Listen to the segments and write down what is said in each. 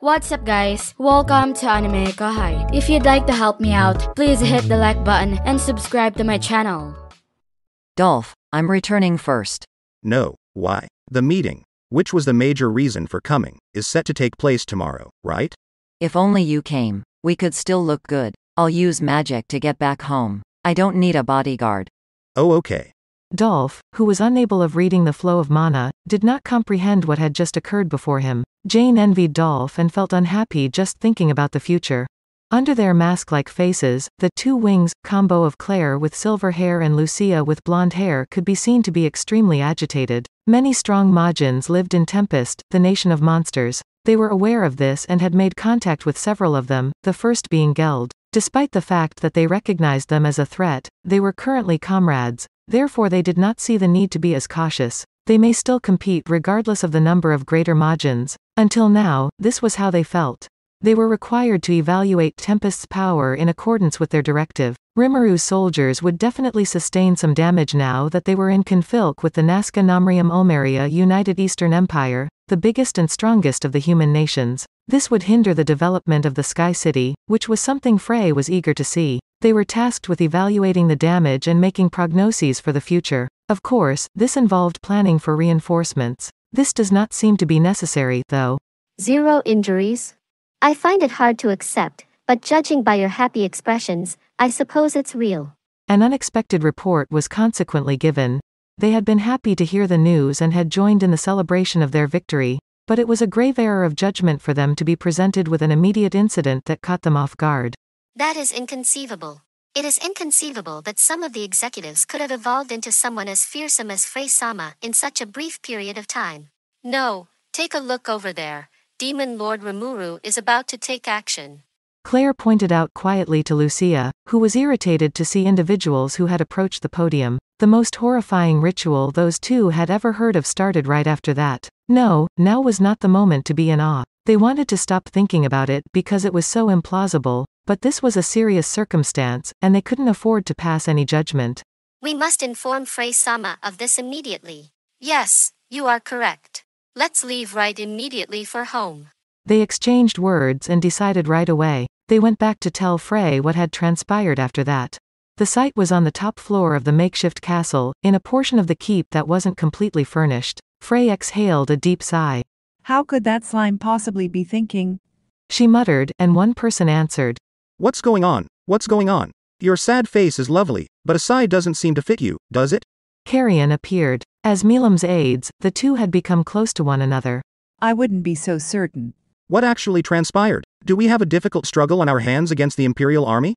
What's up guys, welcome to AnimeKouhai. If you'd like to help me out, please hit the like button and subscribe to my channel. Dolph, I'm returning first. No, why? The meeting, which was the major reason for coming, is set to take place tomorrow, right? If only you came, we could still look good. I'll use magic to get back home. I don't need a bodyguard. Oh okay. Dolph, who was unable of reading the flow of mana, did not comprehend what had just occurred before him. Jane envied Dolph and felt unhappy just thinking about the future. Under their mask-like faces, the two wings combo of Claire with silver hair and Lucia with blonde hair could be seen to be extremely agitated. Many strong Majins lived in Tempest, the nation of monsters. They were aware of this and had made contact with several of them, the first being Geld. Despite the fact that they recognized them as a threat, they were currently comrades. Therefore they did not see the need to be as cautious. They may still compete regardless of the number of greater Majins. Until now, this was how they felt. They were required to evaluate Tempest's power in accordance with their directive. Rimuru soldiers would definitely sustain some damage now that they were in conflict with the Nazca Namrium Ulmeria United Eastern Empire, the biggest and strongest of the human nations. This would hinder the development of the Sky City, which was something Frey was eager to see. They were tasked with evaluating the damage and making prognoses for the future. Of course, this involved planning for reinforcements. This does not seem to be necessary, though. 0 injuries? I find it hard to accept, but judging by your happy expressions, I suppose it's real. An unexpected report was consequently given. They had been happy to hear the news and had joined in the celebration of their victory, but it was a grave error of judgment for them to be presented with an immediate incident that caught them off guard. That is inconceivable. It is inconceivable that some of the executives could have evolved into someone as fearsome as Frey-sama in such a brief period of time. No, take a look over there. Demon Lord Rimuru is about to take action. Claire pointed out quietly to Lucia, who was irritated to see individuals who had approached the podium. The most horrifying ritual those two had ever heard of started right after that. No, now was not the moment to be in awe. They wanted to stop thinking about it because it was so implausible, but this was a serious circumstance, and they couldn't afford to pass any judgment. We must inform Frey-sama of this immediately. Yes, you are correct. Let's leave right immediately for home. They exchanged words and decided right away. They went back to tell Frey what had transpired after that. The site was on the top floor of the makeshift castle, in a portion of the keep that wasn't completely furnished. Frey exhaled a deep sigh. How could that slime possibly be thinking? She muttered, and one person answered. What's going on? What's going on? Your sad face is lovely, but a sigh doesn't seem to fit you, does it? Carrion appeared. As Milam's aides, the two had become close to one another. I wouldn't be so certain. What actually transpired? Do we have a difficult struggle on our hands against the Imperial Army?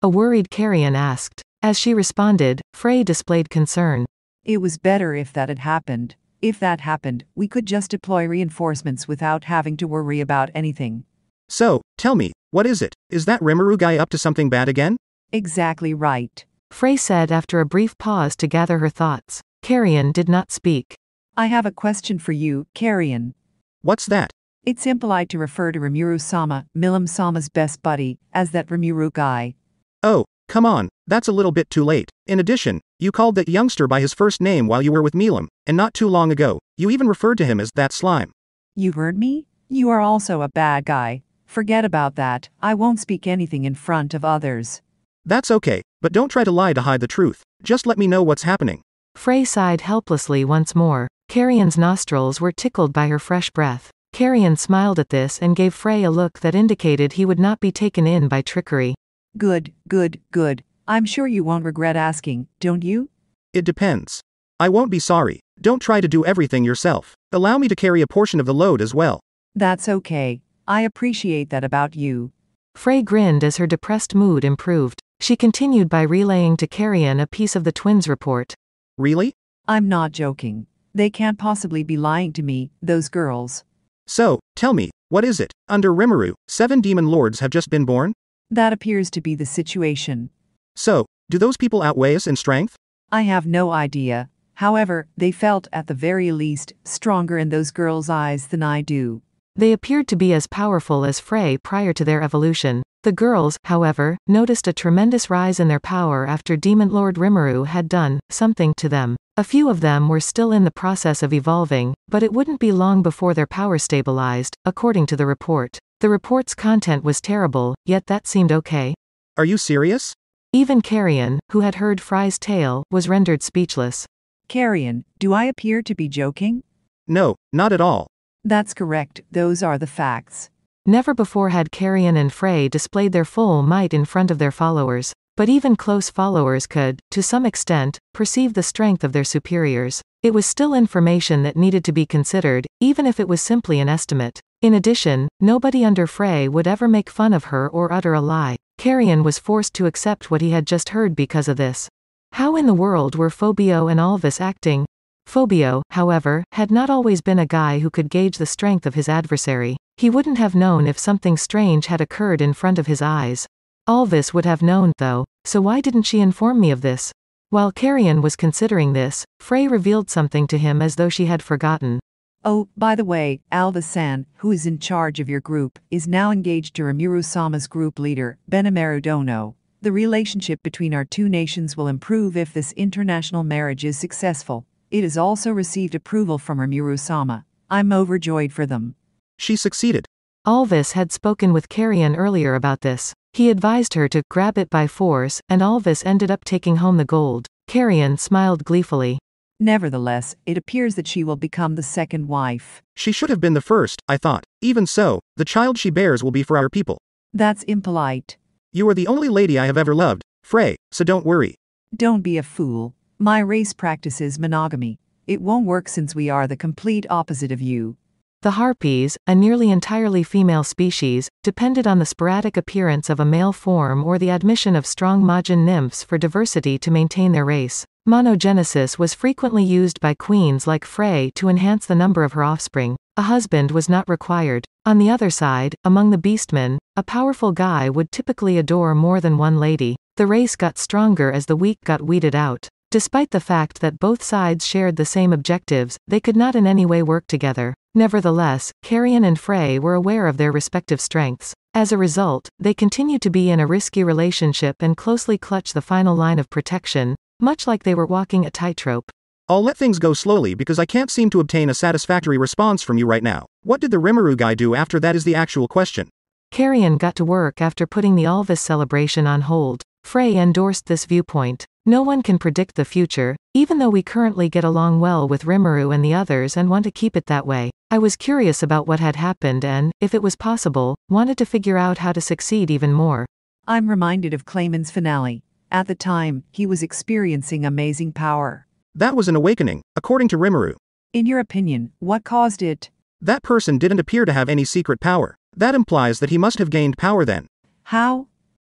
A worried Carrion asked. As she responded, Frey displayed concern. It was better if that had happened. If that happened, we could just deploy reinforcements without having to worry about anything. So, tell me, what is it? Is that Rimuru guy up to something bad again? Exactly right. Frey said after a brief pause to gather her thoughts. Carrion did not speak. I have a question for you, Carrion. What's that? It's impolite to refer to Rimuru-sama, Milam-sama's best buddy, as that Rimuru guy. Oh, come on, that's a little bit too late. In addition, you called that youngster by his first name while you were with Milam, and not too long ago, you even referred to him as that slime. You heard me? You are also a bad guy. Forget about that. I won't speak anything in front of others. That's okay, but don't try to lie to hide the truth. Just let me know what's happening. Frey sighed helplessly once more. Carrion's nostrils were tickled by her fresh breath. Carrion smiled at this and gave Frey a look that indicated he would not be taken in by trickery. Good, good, good. I'm sure you won't regret asking, don't you? It depends. I won't be sorry. Don't try to do everything yourself. Allow me to carry a portion of the load as well. That's okay. I appreciate that about you. Frey grinned as her depressed mood improved. She continued by relaying to Carrion a piece of the twins' report. Really? I'm not joking. They can't possibly be lying to me, those girls. So, tell me, what is it? Under Rimuru, 7 demon lords have just been born? That appears to be the situation. So, do those people outweigh us in strength? I have no idea. However, they felt, at the very least, stronger in those girls' eyes than I do. They appeared to be as powerful as Frey prior to their evolution. The girls, however, noticed a tremendous rise in their power after Demon Lord Rimuru had done something to them. A few of them were still in the process of evolving, but it wouldn't be long before their power stabilized, according to the report. The report's content was terrible, yet that seemed okay. Are you serious? Even Carrion, who had heard Fry's tale, was rendered speechless. Carrion, do I appear to be joking? No, not at all. That's correct, those are the facts. Never before had Carrion and Frey displayed their full might in front of their followers. But even close followers could, to some extent, perceive the strength of their superiors. It was still information that needed to be considered, even if it was simply an estimate. In addition, nobody under Frey would ever make fun of her or utter a lie. Carrion was forced to accept what he had just heard because of this. How in the world were Phobio and Alvis acting? Phobio, however, had not always been a guy who could gauge the strength of his adversary. He wouldn't have known if something strange had occurred in front of his eyes. Alvis would have known, though, so why didn't she inform me of this? While Carrion was considering this, Frey revealed something to him as though she had forgotten. Oh, by the way, Alvis-san, who is in charge of your group, is now engaged to Rimuru-sama's group leader, Benimaru Dono. The relationship between our two nations will improve if this international marriage is successful. It has also received approval from Rimuru-sama. I'm overjoyed for them. She succeeded. Alvis had spoken with Carrion earlier about this. He advised her to grab it by force, and Alvis ended up taking home the gold. Carrion smiled gleefully. Nevertheless, it appears that she will become the second wife. She should have been the first, I thought. Even so, the child she bears will be for our people. That's impolite. You are the only lady I have ever loved, Frey, so don't worry. Don't be a fool. My race practices monogamy. It won't work since we are the complete opposite of you. The Harpies, a nearly entirely female species, depended on the sporadic appearance of a male form or the admission of strong Majin nymphs for diversity to maintain their race. Monogenesis was frequently used by queens like Frey to enhance the number of her offspring. A husband was not required. On the other side, among the beastmen, a powerful guy would typically adore more than one lady. The race got stronger as the weak got weeded out. Despite the fact that both sides shared the same objectives, they could not in any way work together. Nevertheless, Carrion and Frey were aware of their respective strengths. As a result, they continued to be in a risky relationship and closely clutch the final line of protection, much like they were walking a tightrope. I'll let things go slowly because I can't seem to obtain a satisfactory response from you right now. What did the Rimuru guy do after that is the actual question. Carrion got to work after putting the Alvis celebration on hold. Frey endorsed this viewpoint. No one can predict the future, even though we currently get along well with Rimuru and the others and want to keep it that way. I was curious about what had happened and, if it was possible, wanted to figure out how to succeed even more. I'm reminded of Clayman's finale. At the time, he was experiencing amazing power. That was an awakening, according to Rimuru. In your opinion, what caused it? That person didn't appear to have any secret power. That implies that he must have gained power then. How?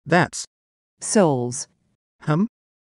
That's Souls.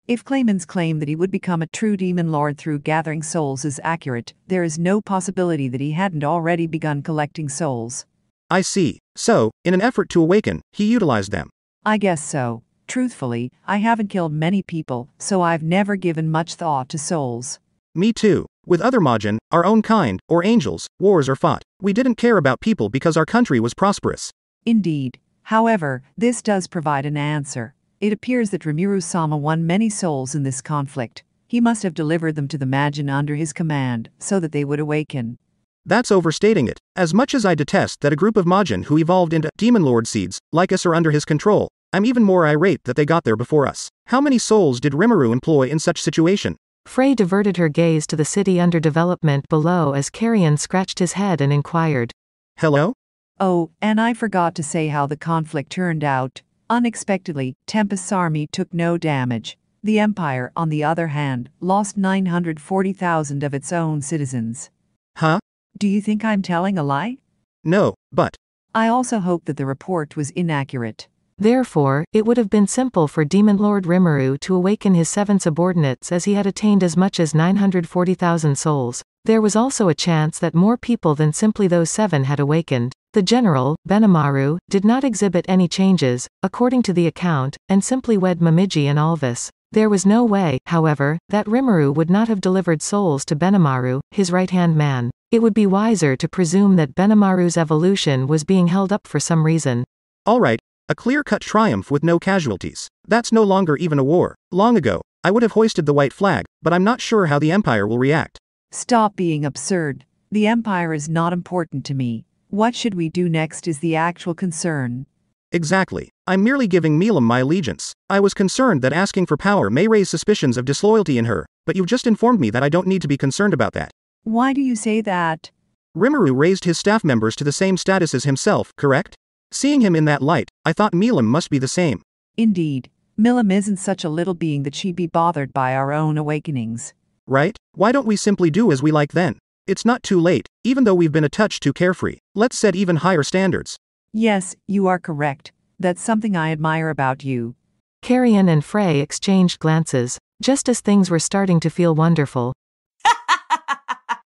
If Clayman's claim that he would become a true demon lord through gathering souls is accurate, there is no possibility that he hadn't already begun collecting souls. I see. So, in an effort to awaken, he utilized them. I guess so. Truthfully, I haven't killed many people, so I've never given much thought to souls. Me too. With other Majin, our own kind, or angels, wars are fought. We didn't care about people because our country was prosperous. Indeed. However, this does provide an answer. It appears that Rimuru-sama won many souls in this conflict. He must have delivered them to the Majin under his command, so that they would awaken. That's overstating it. As much as I detest that a group of Majin who evolved into demon lord seeds, like us, are under his control, I'm even more irate that they got there before us. How many souls did Rimuru employ in such situation? Frey diverted her gaze to the city under development below as Carrion scratched his head and inquired. Hello? Oh, and I forgot to say how the conflict turned out. Unexpectedly, Tempest's army took no damage. The Empire, on the other hand, lost 940,000 of its own citizens. Huh? Do you think I'm telling a lie? No, but I also hope that the report was inaccurate. Therefore, it would have been simple for Demon Lord Rimuru to awaken his 7 subordinates as he had attained as much as 940,000 souls. There was also a chance that more people than simply those 7 had awakened. The general, Benimaru, did not exhibit any changes, according to the account, and simply wed Momiji and Alvis. There was no way, however, that Rimuru would not have delivered souls to Benimaru, his right-hand man. It would be wiser to presume that Benimaru's evolution was being held up for some reason. Alright, a clear-cut triumph with no casualties. That's no longer even a war. Long ago, I would have hoisted the white flag, but I'm not sure how the Empire will react. Stop being absurd. The Empire is not important to me. What should we do next is the actual concern. Exactly. I'm merely giving Milam my allegiance. I was concerned that asking for power may raise suspicions of disloyalty in her, but you've just informed me that I don't need to be concerned about that. Why do you say that? Rimuru raised his staff members to the same status as himself, correct? Seeing him in that light, I thought Milam must be the same. Indeed. Milam isn't such a little being that she'd be bothered by our own awakenings. Right? Why don't we simply do as we like then? It's not too late, even though we've been a touch too carefree. Let's set even higher standards. Yes, you are correct. That's something I admire about you. Carrion and Frey exchanged glances, just as things were starting to feel wonderful.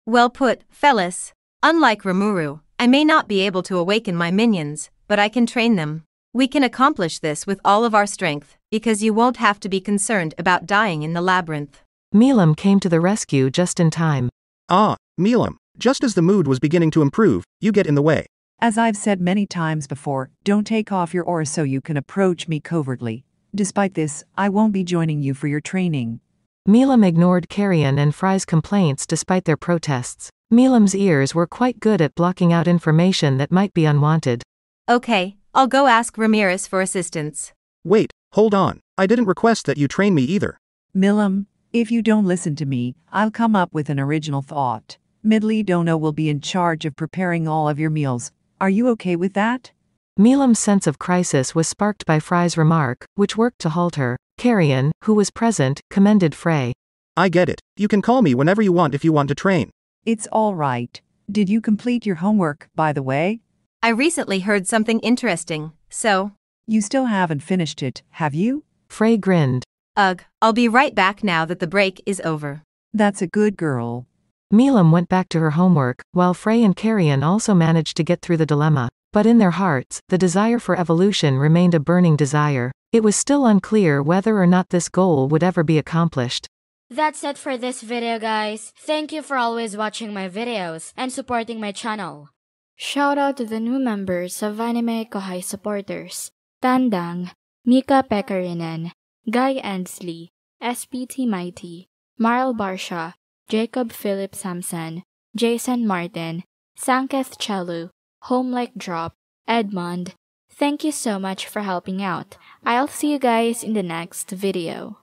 Well put, fellas. Unlike Rimuru, I may not be able to awaken my minions, but I can train them. We can accomplish this with all of our strength, because you won't have to be concerned about dying in the labyrinth. Milam came to the rescue just in time. Ah, Milam, just as the mood was beginning to improve, you get in the way. As I've said many times before, don't take off your aura so you can approach me covertly. Despite this, I won't be joining you for your training. Milam ignored Carrion and Frey's complaints despite their protests. Milam's ears were quite good at blocking out information that might be unwanted. Okay, I'll go ask Ramirez for assistance. Wait, hold on. I didn't request that you train me either. Milam, if you don't listen to me, I'll come up with an original thought. Midley Dono will be in charge of preparing all of your meals. Are you okay with that? Milam's sense of crisis was sparked by Frey's remark, which worked to halt her. Carrion, who was present, commended Frey. I get it. You can call me whenever you want if you want to train. It's all right. Did you complete your homework, by the way? I recently heard something interesting, so... You still haven't finished it, have you? Frey grinned. Ugh, I'll be right back now that the break is over. That's a good girl. Milam went back to her homework, while Frey and Carrion also managed to get through the dilemma. But in their hearts, the desire for evolution remained a burning desire. It was still unclear whether or not this goal would ever be accomplished. That's it for this video, guys. Thank you for always watching my videos and supporting my channel. Shout out to the new members of AnimeKouhai supporters: Tandang, Mika Pekarinen, Guy Endsley, SPT Mighty, Marl Barsha, Jacob Philip Samson, Jason Martin, Sanketh Chelu, Homelike Drop, Edmond. Thank you so much for helping out. I'll see you guys in the next video.